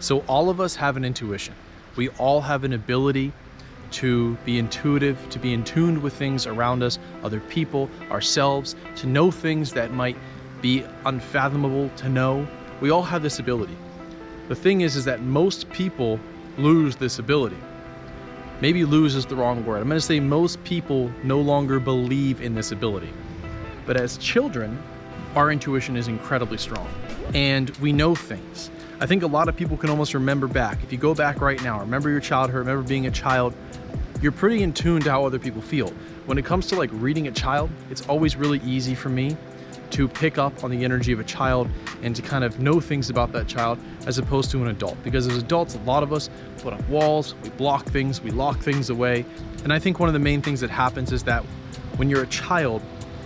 So all of us have an intuition. We all have an ability to be intuitive, to be in tune with things around us, other people, ourselves, to know things that might be unfathomable to know. We all have this ability. The thing is that most people lose this ability. Maybe lose is the wrong word. I'm going to say most people no longer believe in this ability. But as children, our intuition is incredibly strong and we know things. I think a lot of people can almost remember back. If you go back right now, remember your childhood, remember being a child, you're pretty in tune to how other people feel. When it comes to like reading a child, it's always really easy for me to pick up on the energy of a child and to kind of know things about that child as opposed to an adult. Because as adults, a lot of us put up walls, we block things, we lock things away. And I think one of the main things that happens is that when you're a child,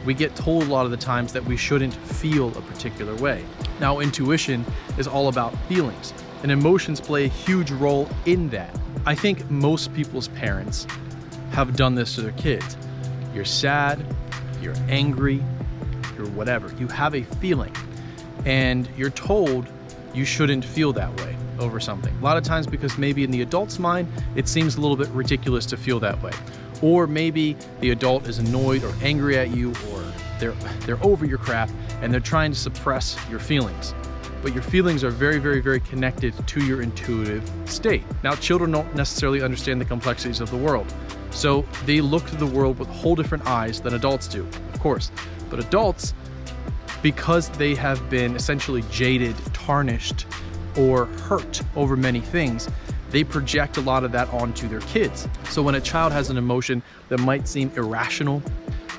we get told a lot of the times that we shouldn't feel a particular way. Now, intuition is all about feelings, and emotions play a huge role in that. I think most people's parents have done this to their kids. You're sad, you're angry, you're whatever. You have a feeling, and you're told you shouldn't feel that way over something. A lot of times because maybe in the adult's mind, it seems a little bit ridiculous to feel that way. Or maybe the adult is annoyed or angry at you, or they're over your crap and they're trying to suppress your feelings. But your feelings are very, very, very connected to your intuitive state. Now, children don't necessarily understand the complexities of the world. So they look to the world with whole different eyes than adults do, of course. But adults, because they have been essentially jaded, tarnished, or hurt over many things, they project a lot of that onto their kids. So when a child has an emotion that might seem irrational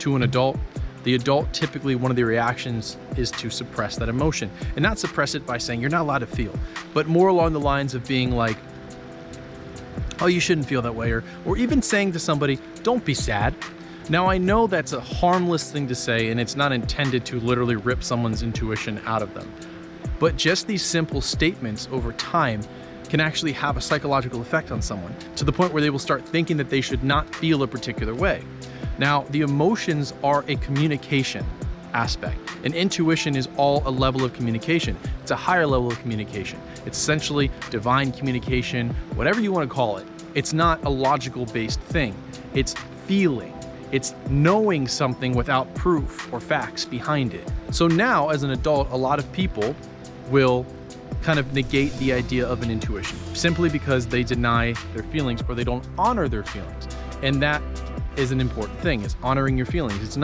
to an adult, the adult typically, one of the reactions is to suppress that emotion. And not suppress it by saying you're not allowed to feel, but more along the lines of being like, oh, you shouldn't feel that way, or even saying to somebody, don't be sad. Now, I know that's a harmless thing to say, and it's not intended to literally rip someone's intuition out of them. But just these simple statements over time can actually have a psychological effect on someone to the point where they will start thinking that they should not feel a particular way. Now, the emotions are a communication aspect, and intuition is all a level of communication. It's a higher level of communication. It's essentially divine communication, whatever you want to call it. It's not a logical based thing. It's feeling. It's knowing something without proof or facts behind it. So now, as an adult, a lot of people will kind of negate the idea of an intuition simply because they deny their feelings or they don't honor their feelings. And that is an important thing, is honoring your feelings.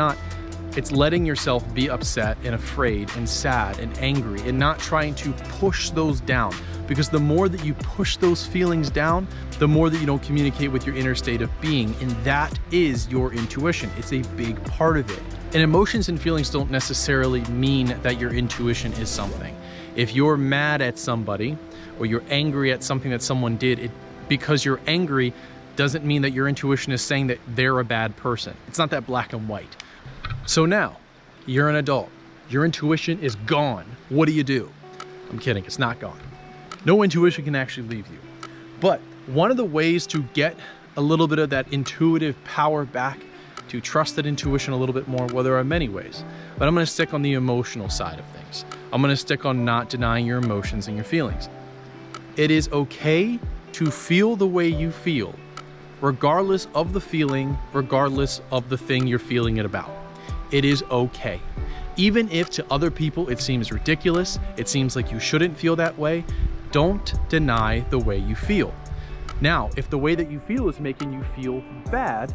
It's letting yourself be upset and afraid and sad and angry and not trying to push those down, because the more that you push those feelings down, the more that you don't communicate with your inner state of being, and that is your intuition. It's a big part of it. And emotions and feelings don't necessarily mean that your intuition is something. If you're mad at somebody or you're angry at something that someone did, because you're angry doesn't mean that your intuition is saying that they're a bad person. It's not that black and white. So now, you're an adult. Your intuition is gone. What do? I'm kidding, it's not gone. No intuition can actually leave you. But one of the ways to get a little bit of that intuitive power back, to trust that intuition a little bit more, well, there are many ways. But I'm gonna stick on the emotional side of things. I'm gonna stick on not denying your emotions and your feelings. It is okay to feel the way you feel, regardless of the feeling, regardless of the thing you're feeling it about. It is okay. Even if to other people it seems ridiculous, it seems like you shouldn't feel that way, don't deny the way you feel. Now, if the way that you feel is making you feel bad,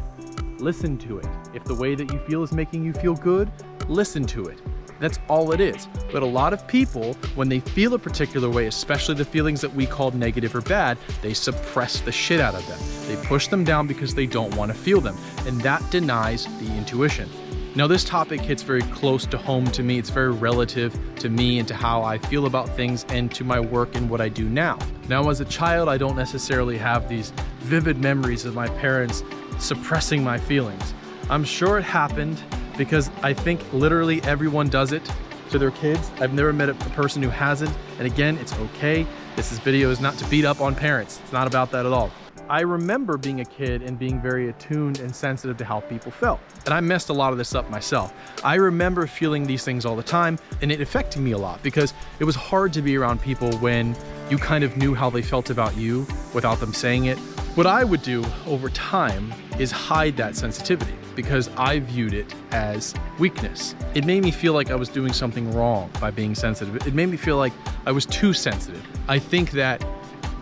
listen to it. If the way that you feel is making you feel good, listen to it. That's all it is. But a lot of people, when they feel a particular way, especially the feelings that we call negative or bad, they suppress the shit out of them. They push them down because they don't want to feel them. And that denies the intuition. Now, this topic hits very close to home to me. It's very relative to me and to how I feel about things and to my work and what I do now. Now, as a child, I don't necessarily have these vivid memories of my parents suppressing my feelings. I'm sure it happened because I think literally everyone does it to their kids. I've never met a person who hasn't. And again, it's okay. This video is not to beat up on parents. It's not about that at all. I remember being a kid and being very attuned and sensitive to how people felt. And I messed a lot of this up myself. I remember feeling these things all the time, and it affected me a lot because it was hard to be around people when you kind of knew how they felt about you without them saying it. What I would do over time is hide that sensitivity because I viewed it as weakness. It made me feel like I was doing something wrong by being sensitive. It made me feel like I was too sensitive. I think that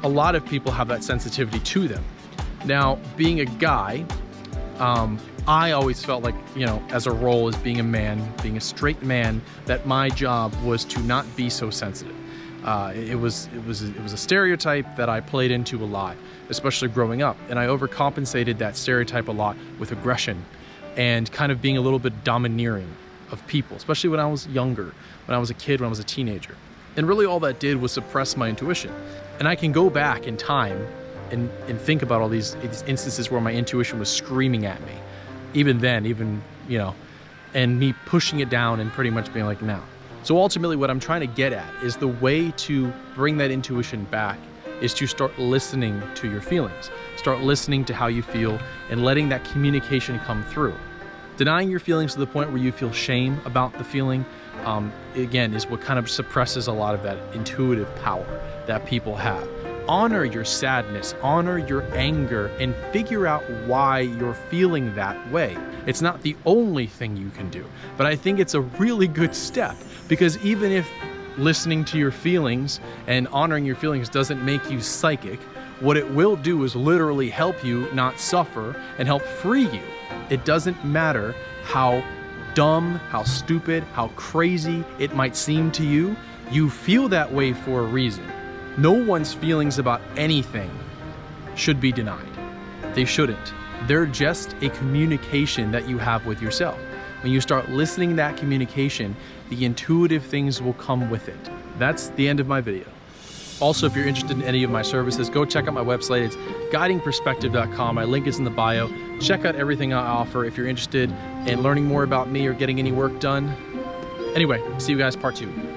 a lot of people have that sensitivity to them. Now, being a guy, I always felt like, you know, as a role as being a man, being a straight man, that my job was to not be so sensitive. It was a stereotype that I played into a lot, especially growing up. And I overcompensated that stereotype a lot with aggression and kind of being a little bit domineering of people, especially when I was younger, when I was a kid, when I was a teenager. And really all that did was suppress my intuition. And I can go back in time and think about all these instances where my intuition was screaming at me. Even then, you know, and me pushing it down and pretty much being like, no. So ultimately what I'm trying to get at is the way to bring that intuition back is to start listening to your feelings. Start listening to how you feel and letting that communication come through. Denying your feelings to the point where you feel shame about the feeling, again, is what kind of suppresses a lot of that intuitive power that people have. Honor your sadness, honor your anger, and figure out why you're feeling that way. It's not the only thing you can do, but I think it's a really good step, because even if listening to your feelings and honoring your feelings doesn't make you psychic, what it will do is literally help you not suffer and help free you. It doesn't matter how dumb, how stupid, how crazy it might seem to you. You feel that way for a reason. No one's feelings about anything should be denied. They shouldn't. They're just a communication that you have with yourself. When you start listening to that communication, the intuitive things will come with it. That's the end of my video. Also, if you're interested in any of my services, go check out my website. It's guidingperspective.com. My link is in the bio. Check out everything I offer if you're interested in learning more about me or getting any work done. Anyway, see you guys part 2.